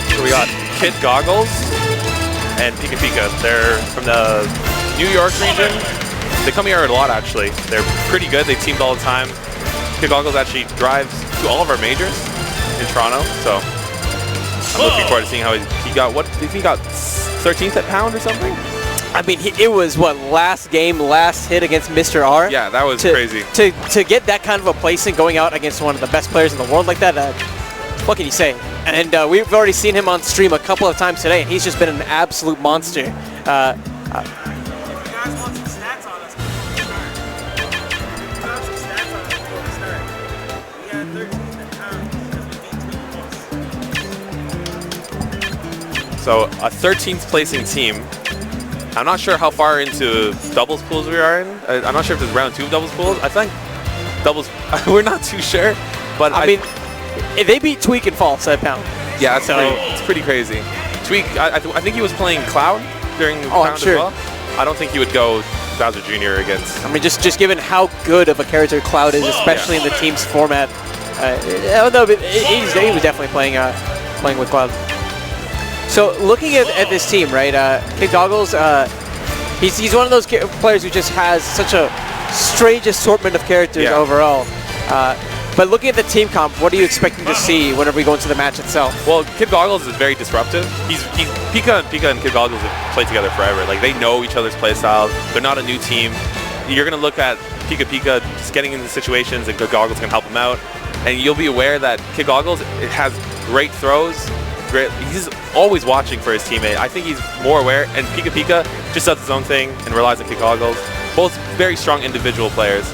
So we got KIDGoggles and PikaPika. They're from the New York region. They come here a lot, actually. They're pretty good. They teamed all the time. KIDGoggles actually drives to all of our majors in Toronto, so I'm looking forward to seeing how he got. What did he got? 13th at pound or something? I mean, it was what, last game, last hit against Mr. R. Yeah, that was crazy. To get that kind of a placing going out against one of the best players in the world like that, what can you say? And we've already seen him on stream a couple of times today, and he's just been an absolute monster. You guys want some stats on us? Some stats on us before we start. We had 13th at pound because we beat 2 of us. So a 13th placing team. I'm not sure how far into doubles pools we are in. I'm not sure if there's round 2 of doubles pools. I think doubles, we're not too sure. But I mean, if they beat Tweak and False at pound. Yeah, it's pretty crazy. Tweak, I think he was playing Cloud during pound sure. as well. I don't think he would go Bowser Jr. against. I mean, just given how good of a character Cloud is, especially in the team's format. No, but he was definitely playing with Cloud. So looking at this team, right, KIDGoggles, he's one of those players who just has such a strange assortment of characters overall. But looking at the team comp, what are you expecting to see whenever we go into the match itself? Well, KIDGoggles is very disruptive. Pika and KIDGoggles have played together forever. Like, they know each other's play styles. They're not a new team. You're going to look at PikaPika just getting into situations and KIDGoggles can help him out. And you'll be aware that KIDGoggles has great throws. He's always watching for his teammate. I think he's more aware, and PikaPika just does his own thing and relies on KIDGoggles. Both very strong individual players.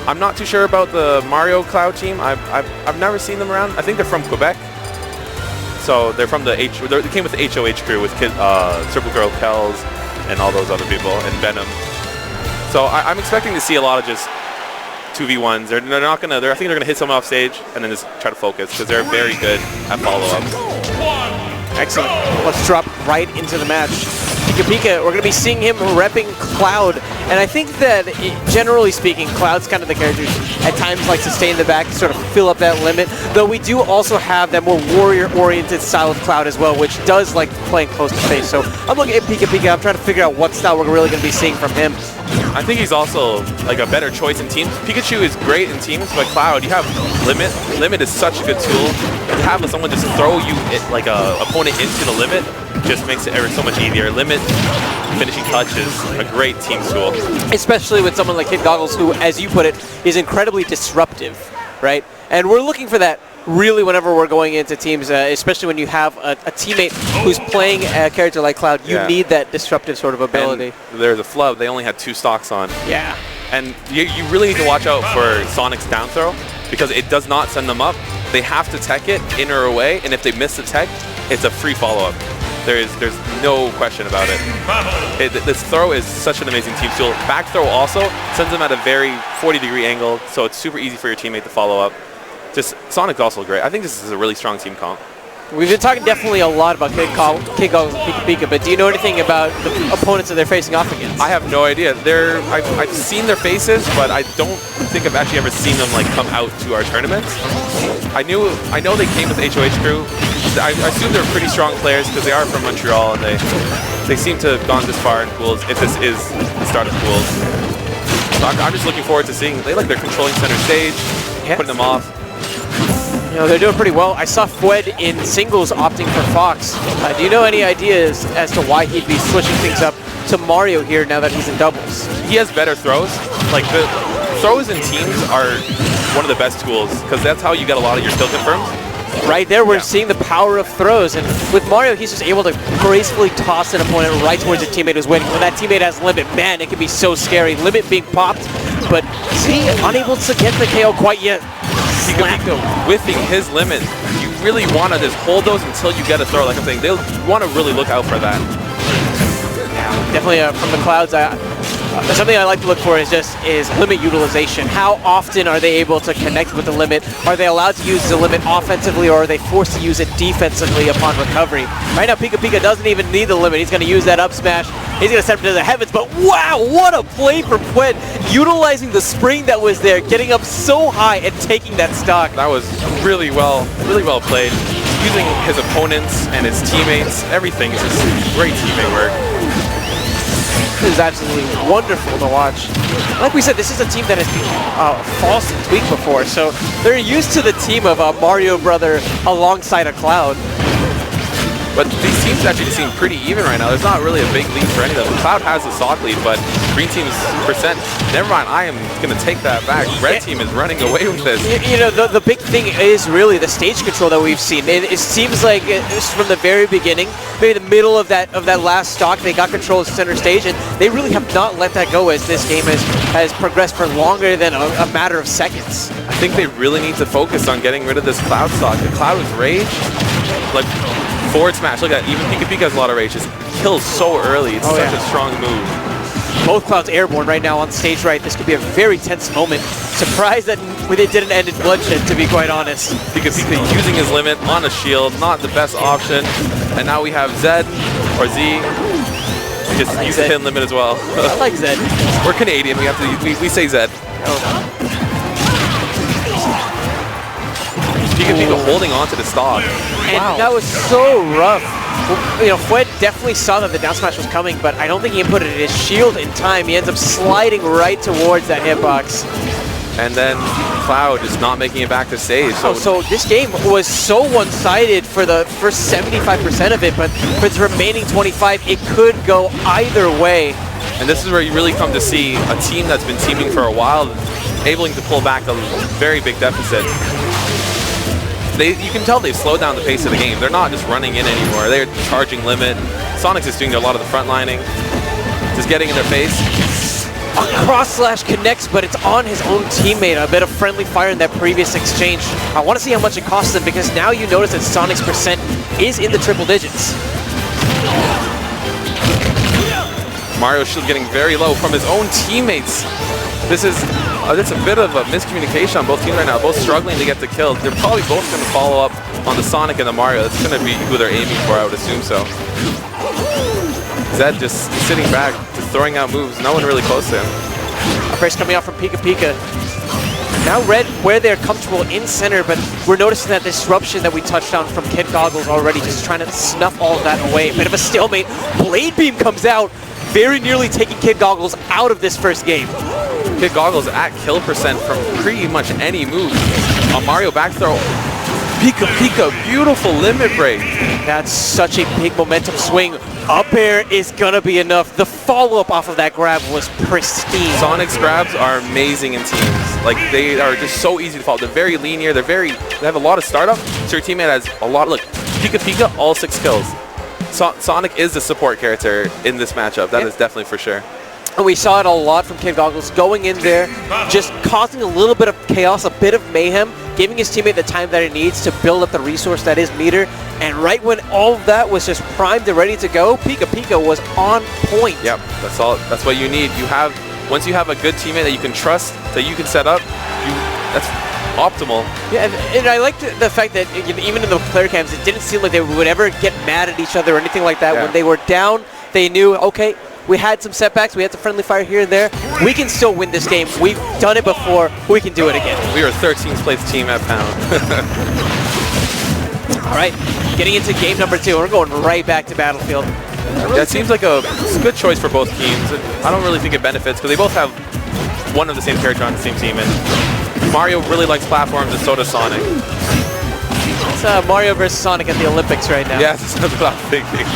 I'm not too sure about the Mario Cloud team. I've never seen them around. I think they're from Quebec. So they're from the they came with the HOH crew with Circle Girl Kells and all those other people, and Venom. So I'm expecting to see a lot of just 2v1s. They're not gonna. I think they're gonna hit someone off stage and then just try to focus because they're very good at follow-ups. Excellent. Let's drop right into the match. PikaPika, we're going to be seeing him repping Cloud. And I think that, generally speaking, Cloud's kind of the character who at times likes to stay in the back to sort of fill up that limit. Though we do also have that more warrior-oriented style of Cloud as well, which does like playing close to face. So I'm looking at PikaPika. I'm trying to figure out what style we're really going to be seeing from him. I think he's also like a better choice in teams. Pikachu is great in teams, but Cloud, you have Limit. Limit is such a good tool. To have someone just throw you like a opponent into the limit just makes it ever so much easier. Limit finishing touch is a great team tool. Especially with someone like KIDGoggles, who, as you put it, is incredibly disruptive, right? And we're looking for that really whenever we're going into teams, especially when you have a teammate who's playing a character like Cloud. You need that disruptive sort of ability. And there's a flub. They only had 2 stocks on. Yeah. And you really need to watch out for Sonic's down throw because it does not send them up. They have to tech it in or away, and if they miss the tech, it's a free follow-up. There's no question about it. This throw is such an amazing team tool. Back throw also sends them at a very 40-degree angle, so it's super easy for your teammate to follow up. Just Sonic's also great. I think this is a really strong team comp. We've been talking definitely a lot about KIDGoggles and PikaPika, but do you know anything about the opponents that they're facing off against? I have no idea. I've seen their faces, but I don't think I've actually ever seen them like come out to our tournaments. I know they came with the HOH crew. I assume they're pretty strong players because they are from Montreal and they seem to have gone this far in pools, if this is the start of pools. So I'm just looking forward to seeing. They're controlling center stage, putting them off. You know, they're doing pretty well. I saw Fwed in singles opting for Fox. Do you know any ideas as to why he'd be switching things up to Mario here now that he's in doubles? He has better throws. Like, the throws in teams are one of the best tools because that's how you get a lot of your kill confirms. Right there, we're seeing the power of throws. And with Mario, he's just able to gracefully toss an opponent right towards a teammate who's waiting. When that teammate has Limit, man, it can be so scary. Limit being popped, but is he unable to get the KO quite yet? PikaPika whiffing his Limit. You really want to just hold those until you get a throw. Like I'm saying, they'll want to really look out for that. Definitely from the Clouds, Something I like to look for is limit utilization. How often are they able to connect with the limit? Are they allowed to use the limit offensively, or are they forced to use it defensively upon recovery? Right now, PikaPika doesn't even need the limit. He's going to use that up smash. He's going to send him to the heavens, but wow, what a play from Fwed, utilizing the spring that was there, getting up so high and taking that stock. That was really well played. Using his opponents and his teammates, everything is just great teammate work. This is absolutely wonderful to watch. Like we said, this is a team that has been false and tweaked before, so they're used to the team of a Mario brother alongside a Cloud. But these teams actually seem pretty even right now. There's not really a big lead for any of them. Cloud has the stock lead, but green team's percent. Never mind, I am going to take that back. Red team is running away with this. You know, the big thing is really the stage control that we've seen. It seems like it's from the very beginning, maybe the middle of that last stock, they got control of center stage, and they really have not let that go as this game has progressed for longer than a matter of seconds. I think they really need to focus on getting rid of this Cloud stock. The Cloud with Rage, like forward smash, look at that. Even PikaPika has a lot of Rage. Just kills so early. It's such a strong move. Both Clouds airborne right now on stage right. This could be a very tense moment. Surprised that it didn't end in bloodshed, to be quite honest. PikaPika using his limit on a shield, not the best option. And now we have Zed, or Z. Just use the pin limit as well. I like Zed. We're Canadian, we say Zed. PikaPika holding on to the stock. And that was so rough. You know, Fwed definitely saw that the down smash was coming, but I don't think he inputted his shield in time. He ends up sliding right towards that hitbox. And then Cloud is not making it back to stage. So this game was so one-sided for the first 75% of it, but for the remaining 25, it could go either way. And this is where you really come to see a team that's been teaming for a while, able to pull back a very big deficit. You can tell they've slowed down the pace of the game. They're not just running in anymore. They're charging limit. Sonic's just doing a lot of the front lining, just getting in their face. A cross slash connects, but it's on his own teammate. A bit of friendly fire in that previous exchange. I want to see how much it costs them, because now you notice that Sonic's percent is in the triple digits. Mario's shield getting very low from his own teammates. This is it's a bit of a miscommunication on both teams right now, both struggling to get the kill. They're probably both going to follow up on the Sonic and the Mario. That's going to be who they're aiming for, I would assume so. Zed just sitting back, just throwing out moves. No one really close to him. First coming out from PikaPika. Now Red, where they're comfortable in center, but we're noticing that disruption that we touched on from KIDGoggles already, just trying to snuff all of that away. Bit of a stalemate. Blade Beam comes out, very nearly taking KIDGoggles out of this first game. KIDGoggles at kill percent from pretty much any move. On Mario back throw. PikaPika, beautiful limit break. That's such a big momentum swing. Up air is gonna be enough. The follow-up off of that grab was pristine. Sonic's grabs are amazing in teams. Like, they are just so easy to follow. They're very linear. They have a lot of startup. So your teammate has a lot. Look, PikaPika, all 6 kills. Sonic is the support character in this matchup. That is definitely for sure. And we saw it a lot from KIDGoggles, going in there, just causing a little bit of chaos, a bit of mayhem, giving his teammate the time that it needs to build up the resource that is meter. And right when all of that was just primed and ready to go, PikaPika was on point. Yep, that's all. That's what you need. Once you have a good teammate that you can trust, that you can set up, that's optimal. Yeah, and I liked the fact that even in the player cams, it didn't seem like they would ever get mad at each other or anything like that. Yeah. When they were down, they knew, okay, we had some setbacks, we had some friendly fire here and there. We can still win this game. We've done it before, we can do it again. We are 13th place team at Pound. All right, getting into game number 2. We're going right back to Battlefield. That seems like a good choice for both teams. I don't really think it benefits, because they both have one of the same character on the same team, and Mario really likes platforms, and so does Sonic. It's Mario versus Sonic at the Olympics right now. Yeah, that's what I'm thinking.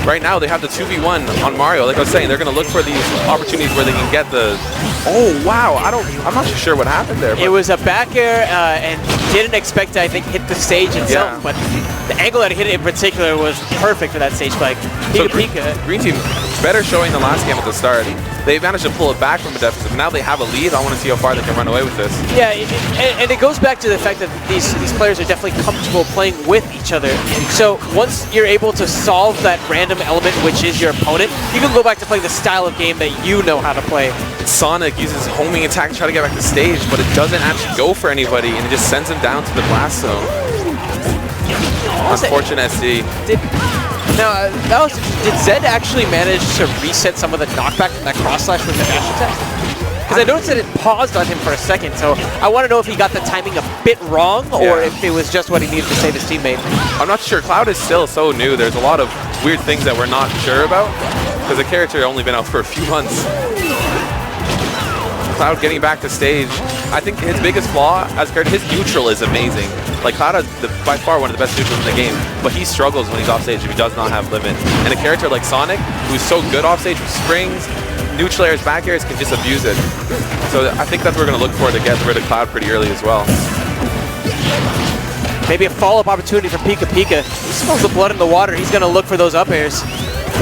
Right now, they have the 2v1 on Mario. Like I was saying, they're going to look for these opportunities where they can get the... Oh, wow. I'm not sure what happened there. It was a back air and didn't expect to, I think, hit the stage itself, but the angle that it hit in particular was perfect for that stage spike. So PikaPika. Green Team, better showing the last game at the start. They managed to pull it back from a deficit. Now they have a lead. I want to see how far they can run away with this. Yeah, and it goes back to the fact that these players are definitely comfortable playing with each other. So once you're able to solve that random element, which is your opponent, you can go back to playing the style of game that you know how to play. Sonic uses homing attack to try to get back to stage, but it doesn't actually go for anybody, and it just sends him down to the blast zone. Unfortunate SD. Did Zed actually manage to reset some of the knockback from that cross slash with the dash attack? Because I noticed that it paused on him for a second, so I want to know if he got the timing a bit wrong or if it was just what he needed to save his teammate. I'm not sure. Cloud is still so new. There's a lot of weird things that we're not sure about because the character only been out for a few months. Cloud getting back to stage. I think his biggest flaw as a character, his neutral is amazing. Like Cloud has by far one of the best neutrals in the game, but he struggles when he's off stage if he does not have limit. And a character like Sonic, who's so good off stage with springs, neutral airs, back airs, can just abuse it. So I think that's what we're going to look for to get rid of Cloud pretty early as well. Maybe a follow-up opportunity for PikaPika. He smells the blood in the water. He's going to look for those up airs.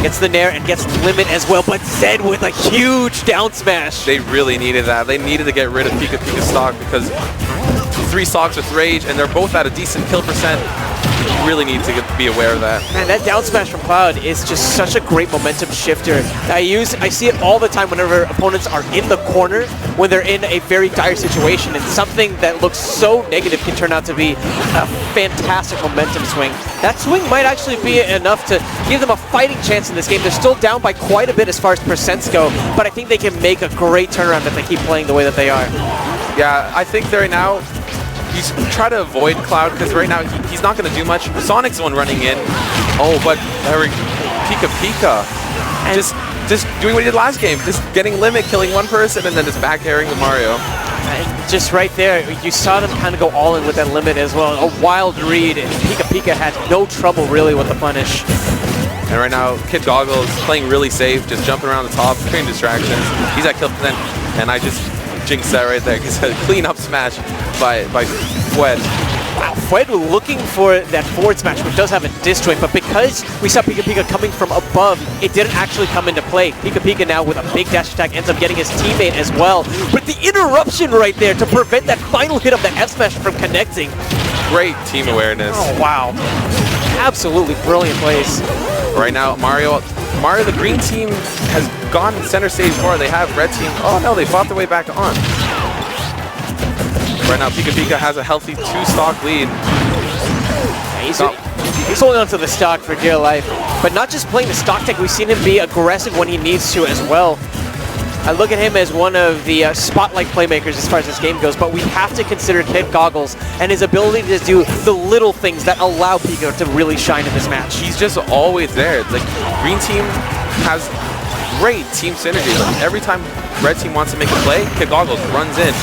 Gets the nair and gets limit as well, but Zed with a huge down smash. They really needed that. They needed to get rid of PikaPika's stock because 3 stocks with Rage, and they're both at a decent kill percent. You really need to be aware of that. Man, that down smash from Cloud is just such a great momentum shifter. I see it all the time whenever opponents are in the corner when they're in a very dire situation, and something that looks so negative can turn out to be a fantastic momentum swing. That swing might actually be enough to give them a fighting chance in this game. They're still down by quite a bit as far as percents go, but I think they can make a great turnaround if they keep playing the way that they are. Yeah, I think right now, he's try to avoid Cloud because right now he's not going to do much. Sonic's the one running in. Oh, but PikaPika just doing what he did last game, just getting limit, killing one person, and then just back airing the Mario. And just right there, you saw them kind of go all in with that limit as well. A wild read, and PikaPika had no trouble really with the punish. And right now, KIDGoggles playing really safe, just jumping around the top, creating distractions. He's at kill percent, and I just jinxed that right there because a clean up smash by Fwed. Wow, Fwed looking for that forward smash, which does have a disjoint, but because we saw PikaPika coming from above, it didn't actually come into play. PikaPika now with a big dash attack ends up getting his teammate as well. But the interruption right there to prevent that final hit of that F smash from connecting. Great team awareness. Oh, wow. Absolutely brilliant plays. Right now, Mario, the green team has gone center stage more. They have red team. Oh no, they fought their way back on. Right now, PikaPika has a healthy 2-stock lead. He's holding on to the stock for dear life, but not just playing the stock tech. We've seen him be aggressive when he needs to as well. I look at him as one of the spotlight playmakers as far as this game goes, but we have to consider KIDGoggles and his ability to do the little things that allow Pika to really shine in this match. He's just always there. Like, green team has great team synergy. Like, every time red team wants to make a play, KIDGoggles runs in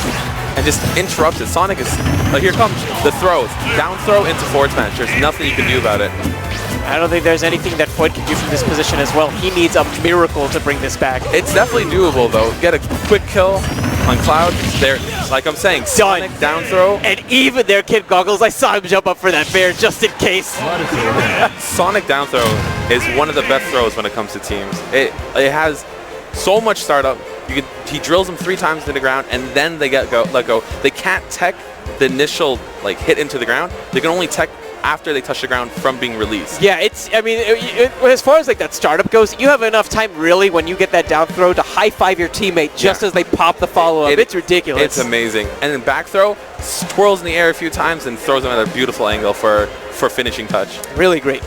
and just interrupts it. Sonic is, like, here comes the throws. Down throw into forward smash. There's nothing you can do about it. I don't think there's anything that Fwed can do from this position as well. He needs a miracle to bring this back. It's definitely doable, though. Get a quick kill on Cloud. There, like I'm saying, Sonic down throw. And even there, KIDGoggles, I saw him jump up for that bear just in case. Sonic down throw is one of the best throws when it comes to teams. It has so much startup. He drills them 3 times into the ground, and then they let go. They can't tech the initial hit into the ground. They can only tech after they touch the ground from being released. Yeah, as far as that startup goes, you have enough time really when you get that down throw to high-five your teammate just as they pop the follow-up. It's ridiculous. It's amazing. And then back throw, twirls in the air a few times and throws them at a beautiful angle for finishing touch. Really great.